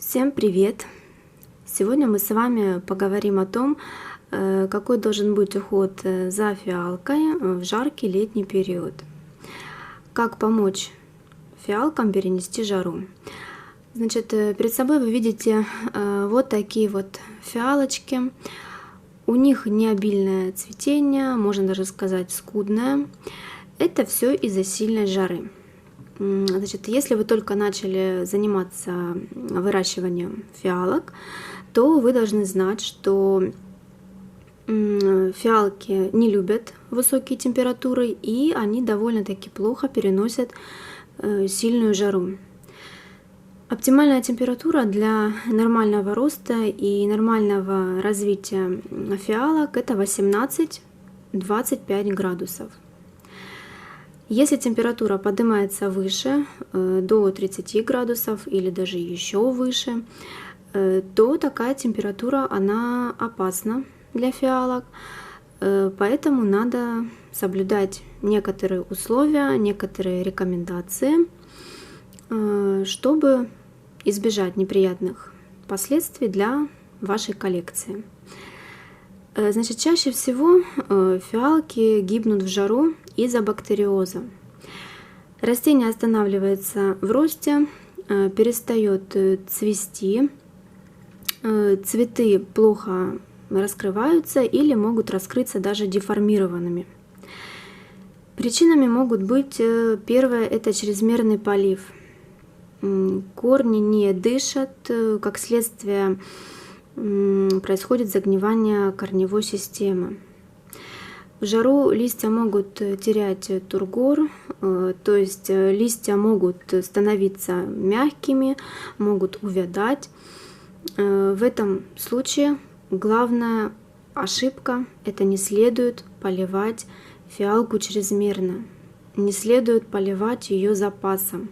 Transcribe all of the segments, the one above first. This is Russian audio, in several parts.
Всем привет! Сегодня мы с вами поговорим о том, какой должен быть уход за фиалкой в жаркий летний период. Как помочь фиалкам перенести жару. Значит, перед собой вы видите вот такие вот фиалочки. У них необильное цветение, можно даже сказать скудное. Это все из-за сильной жары. Значит, если вы только начали заниматься выращиванием фиалок, то вы должны знать, что фиалки не любят высокие температуры, и они довольно-таки плохо переносят сильную жару. Оптимальная температура для нормального роста и нормального развития фиалок — это 18-25 градусов. Если температура поднимается выше, до 30 градусов или даже еще выше, то такая температура, она опасна для фиалок, поэтому надо соблюдать некоторые условия, некоторые рекомендации, чтобы избежать неприятных последствий для вашей коллекции. Значит, чаще всего фиалки гибнут в жару из-за бактериоза. Растение останавливается в росте, перестает цвести, цветы плохо раскрываются или могут раскрыться даже деформированными. Причинами могут быть: первое — это чрезмерный полив. Корни не дышат, как следствие происходит загнивание корневой системы. В жару листья могут терять тургор, то есть листья могут становиться мягкими, могут увядать. В этом случае главная ошибка — это не следует поливать фиалку чрезмерно, не следует поливать ее запасом.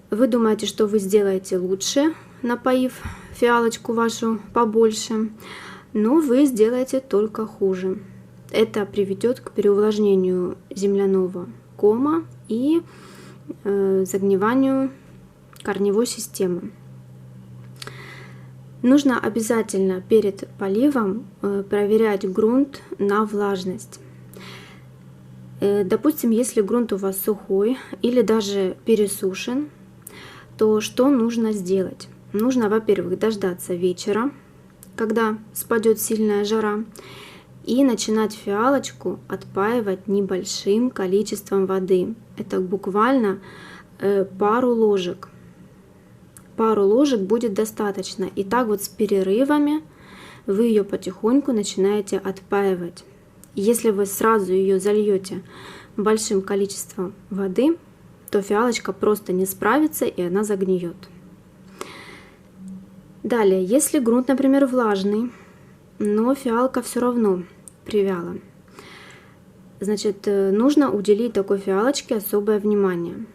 Вы думаете, что вы сделаете лучше, напоив фиалочку вашу побольше, но вы сделаете только хуже. Это приведет к переувлажнению земляного кома и загниванию корневой системы. Нужно обязательно перед поливом проверять грунт на влажность. Допустим, если грунт у вас сухой или даже пересушен, то что нужно сделать? Нужно, во-первых, дождаться вечера, когда спадет сильная жара, и начинать фиалочку отпаивать небольшим количеством воды. Это буквально пару ложек. Пару ложек будет достаточно. И так вот с перерывами вы ее потихоньку начинаете отпаивать. Если вы сразу ее зальете большим количеством воды, то фиалочка просто не справится и она загниет. Далее, если грунт, например, влажный, но фиалка все равно привяла, значит, нужно уделить такой фиалочке особое внимание.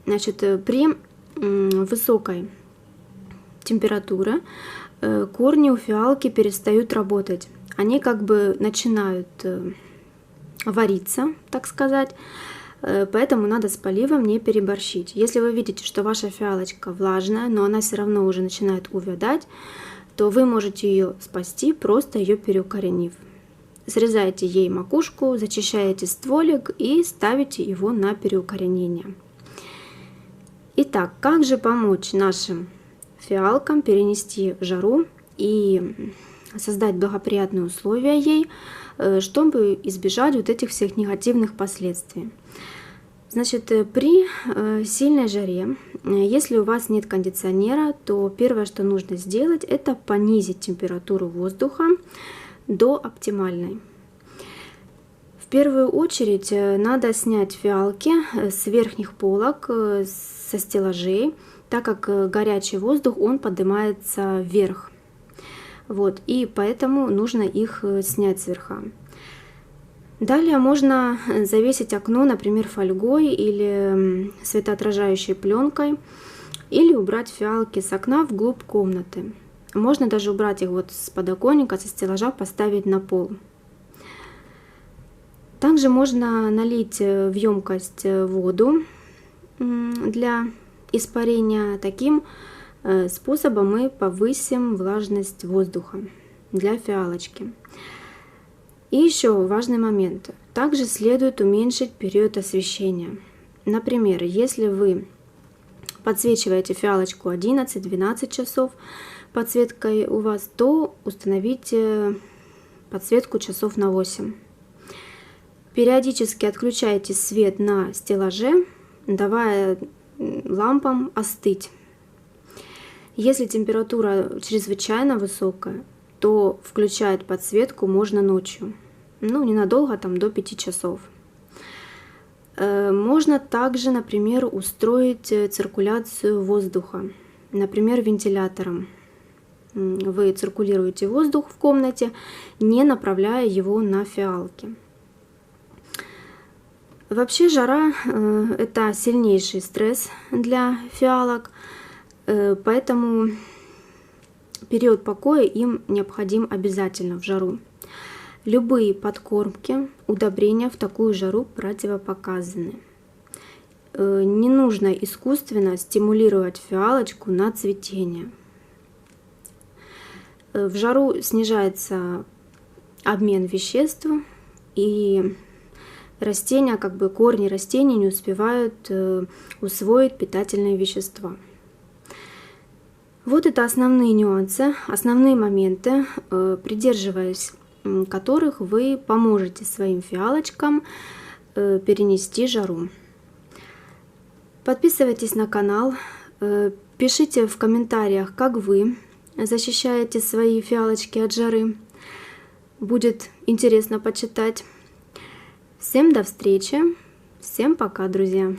Значит, при высокой температуре корни у фиалки перестают работать. Они как бы начинают вариться, так сказать. Поэтому надо с поливом не переборщить. Если вы видите, что ваша фиалочка влажная, но она все равно уже начинает увядать, то вы можете ее спасти, просто ее переукоренив. Срезаете ей макушку, зачищаете стволик и ставите его на переукоренение. Итак, как же помочь нашим фиалкам перенести жару и создать благоприятные условия ей, чтобы избежать вот этих всех негативных последствий? Значит, при сильной жаре, если у вас нет кондиционера, то первое, что нужно сделать, это понизить температуру воздуха до оптимальной. В первую очередь надо снять фиалки с верхних полок, со стеллажей, так как горячий воздух, он поднимается вверх. Вот, и поэтому нужно их снять с верха. Далее можно завесить окно, например, фольгой или светоотражающей пленкой, или убрать фиалки с окна вглубь комнаты. Можно даже убрать их вот с подоконника, со стеллажа, поставить на пол. Также можно налить в емкость воду для испарения. Таким способа мы повысим влажность воздуха для фиалочки. И еще важный момент. Также следует уменьшить период освещения. Например, если вы подсвечиваете фиалочку 11-12 часов подсветкой у вас, то установите подсветку часов на 8. Периодически отключайте свет на стеллаже, давая лампам остыть. Если температура чрезвычайно высокая, то включать подсветку можно ночью. Ну, ненадолго, там до 5 часов. Можно также, например, устроить циркуляцию воздуха, например, вентилятором. Вы циркулируете воздух в комнате, не направляя его на фиалки. Вообще жара – это сильнейший стресс для фиалок, поэтому период покоя им необходим обязательно в жару. Любые подкормки, удобрения в такую жару противопоказаны. Не нужно искусственно стимулировать фиалочку на цветение. В жару снижается обмен веществ, и растения, корни растений не успевают усвоить питательные вещества. Вот это основные нюансы, основные моменты, придерживаясь которых вы поможете своим фиалочкам перенести жару. Подписывайтесь на канал, пишите в комментариях, как вы защищаете свои фиалочки от жары. Будет интересно почитать. Всем до встречи, всем пока, друзья!